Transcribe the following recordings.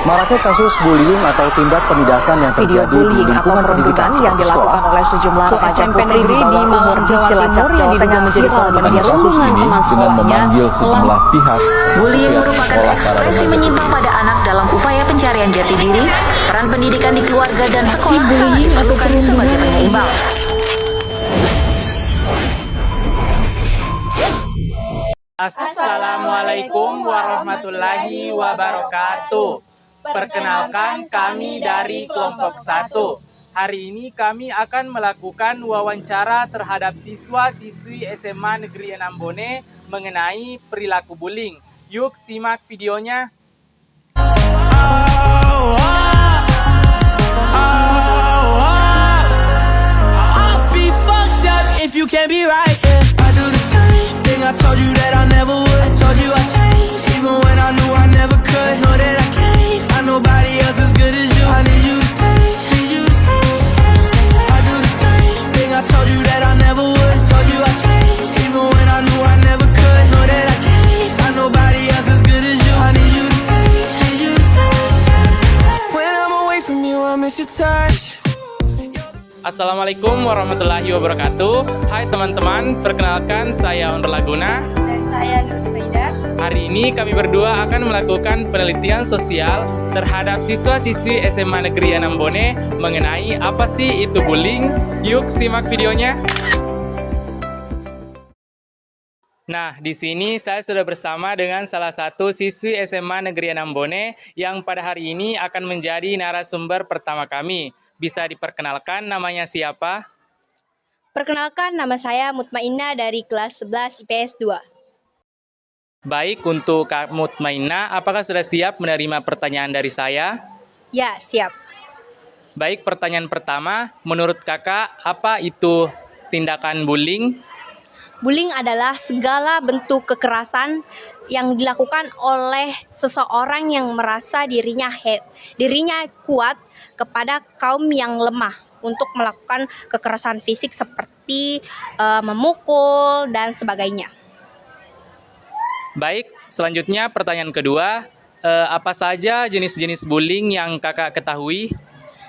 Maraknya kasus bullying atau tindak penindasan yang Video terjadi di bullying atau lingkungan pendidikan perundungan yang sekolah dilakukan oleh sejumlah remaja SMP putri negeri di Malang, Jawa Timur yang diduga menjadi korban Pada kasus perundungan ini teman dengan sekolahnya memanggil sejumlah pihak Bullying pihak merupakan sekolah para ekspresi remaja menyimpang pada anak dalam upaya pencarian jati diri, peran pendidikan di keluarga dan sekolah sangat bullying atau diperlukan sebagai perundungan. penyeimbang. Assalamualaikum warahmatullahi wabarakatuh. Perkenalkan, kami dari kelompok 1. Hari ini kami akan melakukan wawancara terhadap siswa-siswi SMA Negeri 6 Bone mengenai perilaku bullying. Yuk simak videonya. I'll be fucked up if you can't be right. Yeah. I do the same thing. I told you that I never would. I told you I changed, even when I knew I never could. Know that I can't find nobody else as good as you. I need you to stay, need you to stay. I do the same thing. I told you that I never would. I told you I changed, even when I knew I never could. Know that I can't find nobody else as good as you. I need you to stay, need you to stay. When I'm away from you, I miss your touch. Assalamualaikum warahmatullahi wabarakatuh. Hai teman-teman, perkenalkan saya Onur Laguna. Dan saya Nur Faida. Hari ini kami berdua akan melakukan penelitian sosial terhadap siswa-siswi SMA Negeri 6 Bone mengenai apa sih itu bullying. Yuk simak videonya. Nah, di sini saya sudah bersama dengan salah satu siswi SMA Negeri 6 Bone yang pada hari ini akan menjadi narasumber pertama kami. Bisa diperkenalkan namanya siapa? Perkenalkan, nama saya Mutmainah dari kelas 11 IPS 2. Baik, untuk Kak Mutmainah, apakah sudah siap menerima pertanyaan dari saya? Ya, siap. Baik, pertanyaan pertama, menurut kakak, apa itu tindakan bullying? Bullying adalah segala bentuk kekerasan yang dilakukan oleh seseorang yang merasa dirinya kuat kepada kaum yang lemah untuk melakukan kekerasan fisik seperti memukul dan sebagainya. Baik, selanjutnya pertanyaan kedua, apa saja jenis-jenis bullying yang kakak ketahui?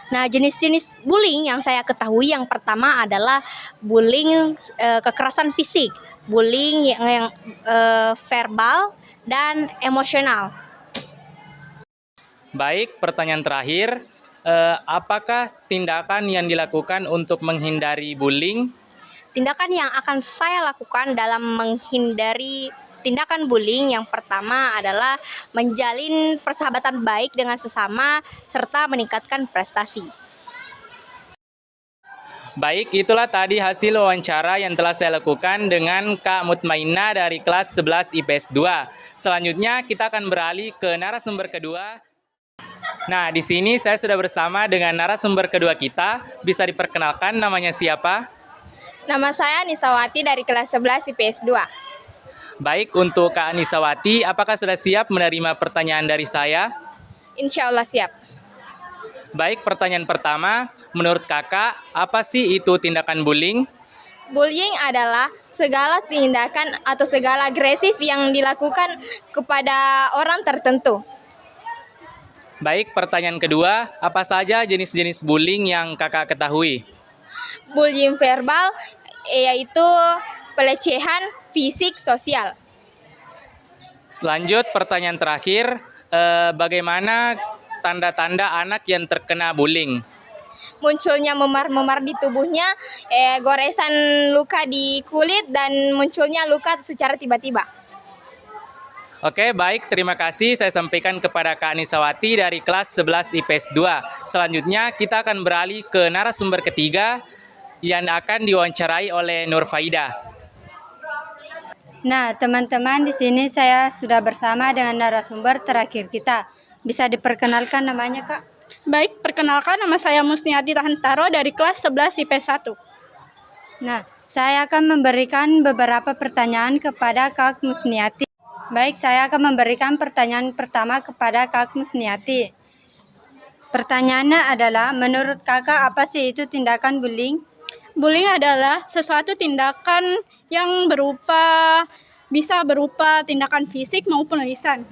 Nah, jenis-jenis bullying yang saya ketahui yang pertama adalah bullying kekerasan fisik, bullying yang verbal dan emosional. Baik, pertanyaan terakhir, apakah tindakan yang dilakukan untuk menghindari bullying? Tindakan yang akan saya lakukan dalam menghindari tindakan bullying yang pertama adalah menjalin persahabatan baik dengan sesama serta meningkatkan prestasi. Baik, itulah tadi hasil wawancara yang telah saya lakukan dengan Kak Mutmainah dari kelas 11 IPS 2. Selanjutnya kita akan beralih ke narasumber kedua. Nah, di sini saya sudah bersama dengan narasumber kedua kita. Bisa diperkenalkan namanya siapa? Nama saya Nisawati dari kelas 11 IPS 2. Baik, untuk Kak Nisawati, apakah sudah siap menerima pertanyaan dari saya? Insya Allah siap. Baik, pertanyaan pertama, menurut kakak, apa sih itu tindakan bullying? Bullying adalah segala tindakan atau segala agresif yang dilakukan kepada orang tertentu. Baik, pertanyaan kedua, apa saja jenis-jenis bullying yang kakak ketahui? Bullying verbal yaitu pelecehan fisik sosial. Selanjut, pertanyaan terakhir, bagaimana tanda-tanda anak yang terkena bullying? Munculnya memar-memar di tubuhnya, goresan luka di kulit, dan munculnya luka secara tiba-tiba. Oke, baik, terima kasih saya sampaikan kepada Kak Nisawati dari kelas 11 IPS 2. Selanjutnya kita akan beralih ke narasumber ketiga yang akan diwawancarai oleh Nur Faida. Nah, teman-teman, di sini saya sudah bersama dengan narasumber terakhir kita. Bisa diperkenalkan namanya, Kak? Baik, perkenalkan nama saya Musniati Tahantaro dari kelas 11 IPS 1. Nah, saya akan memberikan beberapa pertanyaan kepada Kak Musniati. Baik, saya akan memberikan pertanyaan pertama kepada Kak Musniati. Pertanyaannya adalah, menurut kakak apa sih itu tindakan bullying? Bullying adalah sesuatu tindakan yang bisa berupa tindakan fisik maupun lisan.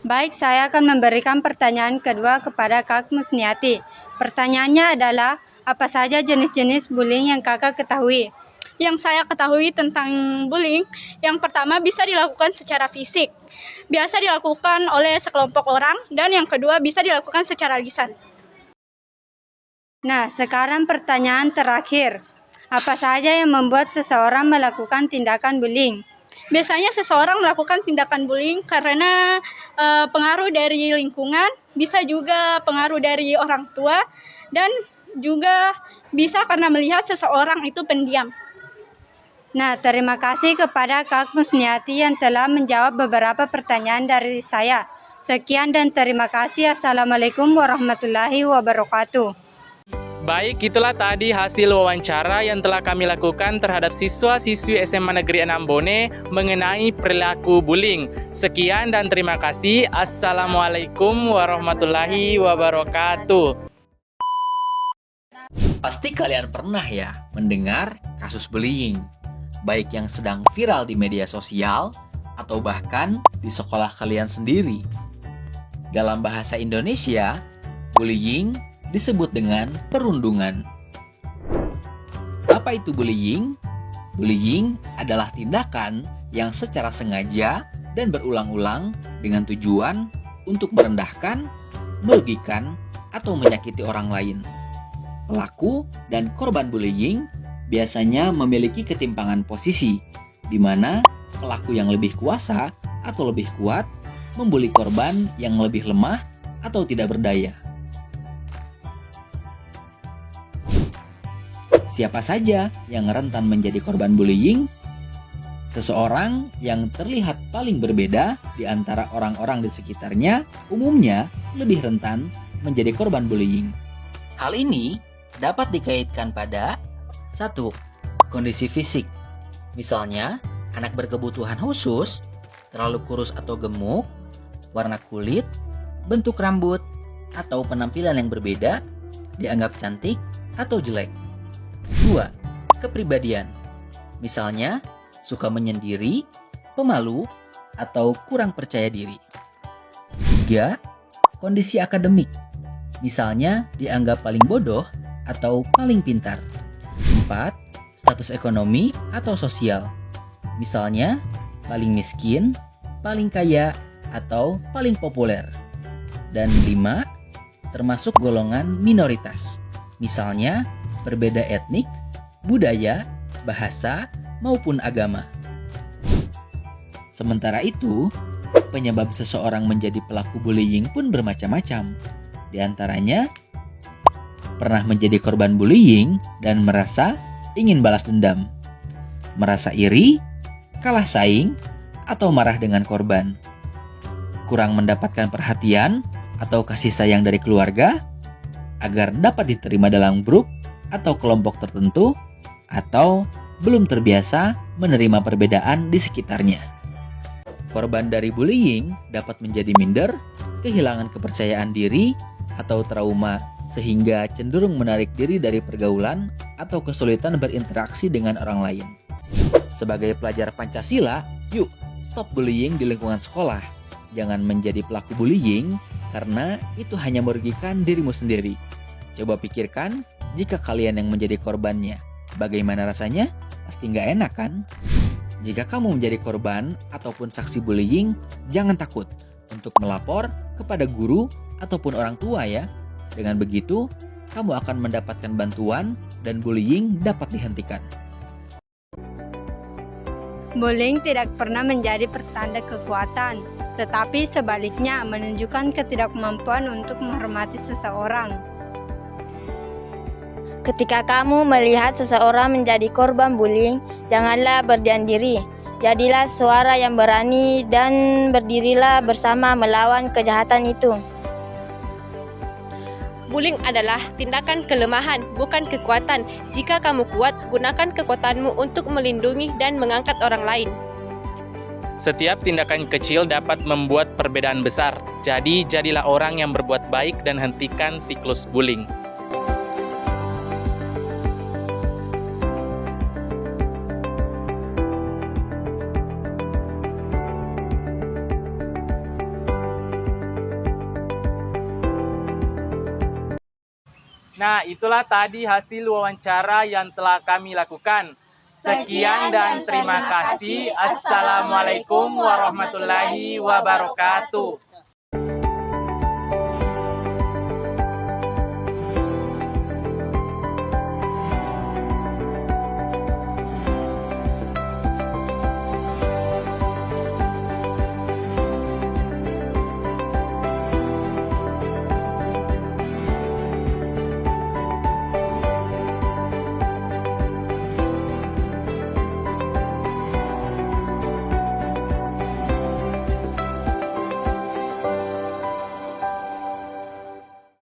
Baik, saya akan memberikan pertanyaan kedua kepada Kak Musniati. Pertanyaannya adalah, apa saja jenis-jenis bullying yang kakak ketahui? Yang saya ketahui tentang bullying, yang pertama bisa dilakukan secara fisik, biasa dilakukan oleh sekelompok orang, dan yang kedua bisa dilakukan secara lisan. Nah, sekarang pertanyaan terakhir. Apa saja yang membuat seseorang melakukan tindakan bullying? Biasanya seseorang melakukan tindakan bullying karena pengaruh dari lingkungan, bisa juga pengaruh dari orang tua, dan juga bisa karena melihat seseorang itu pendiam. Nah, terima kasih kepada Kak Musniati yang telah menjawab beberapa pertanyaan dari saya. Sekian dan terima kasih. Assalamualaikum warahmatullahi wabarakatuh. Baik, itulah tadi hasil wawancara yang telah kami lakukan terhadap siswa-siswi SMA Negeri 6 Bone mengenai perilaku bullying. Sekian dan terima kasih. Assalamualaikum warahmatullahi wabarakatuh. Pasti kalian pernah ya mendengar kasus bullying, baik yang sedang viral di media sosial atau bahkan di sekolah kalian sendiri. Dalam bahasa Indonesia, bullying disebut dengan perundungan. Apa itu bullying? Bullying adalah tindakan yang secara sengaja dan berulang-ulang dengan tujuan untuk merendahkan, merugikan, atau menyakiti orang lain. Pelaku dan korban bullying biasanya memiliki ketimpangan posisi, di mana pelaku yang lebih kuasa atau lebih kuat membuli korban yang lebih lemah atau tidak berdaya. Siapa saja yang rentan menjadi korban bullying? Seseorang yang terlihat paling berbeda di antara orang-orang di sekitarnya umumnya lebih rentan menjadi korban bullying. Hal ini dapat dikaitkan pada 1. Kondisi fisik. Misalnya, anak berkebutuhan khusus, terlalu kurus atau gemuk, warna kulit, bentuk rambut, atau penampilan yang berbeda, dianggap cantik atau jelek. 2. Kepribadian. Misalnya, suka menyendiri, pemalu, atau kurang percaya diri. 3. Kondisi akademik. Misalnya, dianggap paling bodoh atau paling pintar. 4. Status ekonomi atau sosial. Misalnya, paling miskin, paling kaya, atau paling populer. Dan 5. Termasuk golongan minoritas. Misalnya, berbeda etnik, budaya, bahasa, maupun agama. Sementara itu, penyebab seseorang menjadi pelaku bullying pun bermacam-macam. Di antaranya, pernah menjadi korban bullying dan merasa ingin balas dendam, merasa iri, kalah saing, atau marah dengan korban, kurang mendapatkan perhatian atau kasih sayang dari keluarga agar dapat diterima dalam grup atau kelompok tertentu, atau belum terbiasa menerima perbedaan di sekitarnya. Korban dari bullying dapat menjadi minder, kehilangan kepercayaan diri, atau trauma sehingga cenderung menarik diri dari pergaulan atau kesulitan berinteraksi dengan orang lain. Sebagai pelajar Pancasila, yuk stop bullying di lingkungan sekolah. Jangan menjadi pelaku bullying karena itu hanya merugikan dirimu sendiri. Coba pikirkan jika kalian yang menjadi korbannya. Bagaimana rasanya? Pasti nggak enak kan? Jika kamu menjadi korban ataupun saksi bullying, jangan takut untuk melapor kepada guru ataupun orang tua ya. Dengan begitu, kamu akan mendapatkan bantuan dan bullying dapat dihentikan. Bullying tidak pernah menjadi pertanda kekuatan, tetapi sebaliknya menunjukkan ketidakmampuan untuk menghormati seseorang. Ketika kamu melihat seseorang menjadi korban bullying, janganlah berdiam diri. Jadilah suara yang berani dan berdirilah bersama melawan kejahatan itu. Bullying adalah tindakan kelemahan, bukan kekuatan. Jika kamu kuat, gunakan kekuatanmu untuk melindungi dan mengangkat orang lain. Setiap tindakan kecil dapat membuat perbedaan besar. Jadi, jadilah orang yang berbuat baik dan hentikan siklus bullying. Nah, itulah tadi hasil wawancara yang telah kami lakukan. Sekian dan terima kasih. Assalamualaikum warahmatullahi wabarakatuh.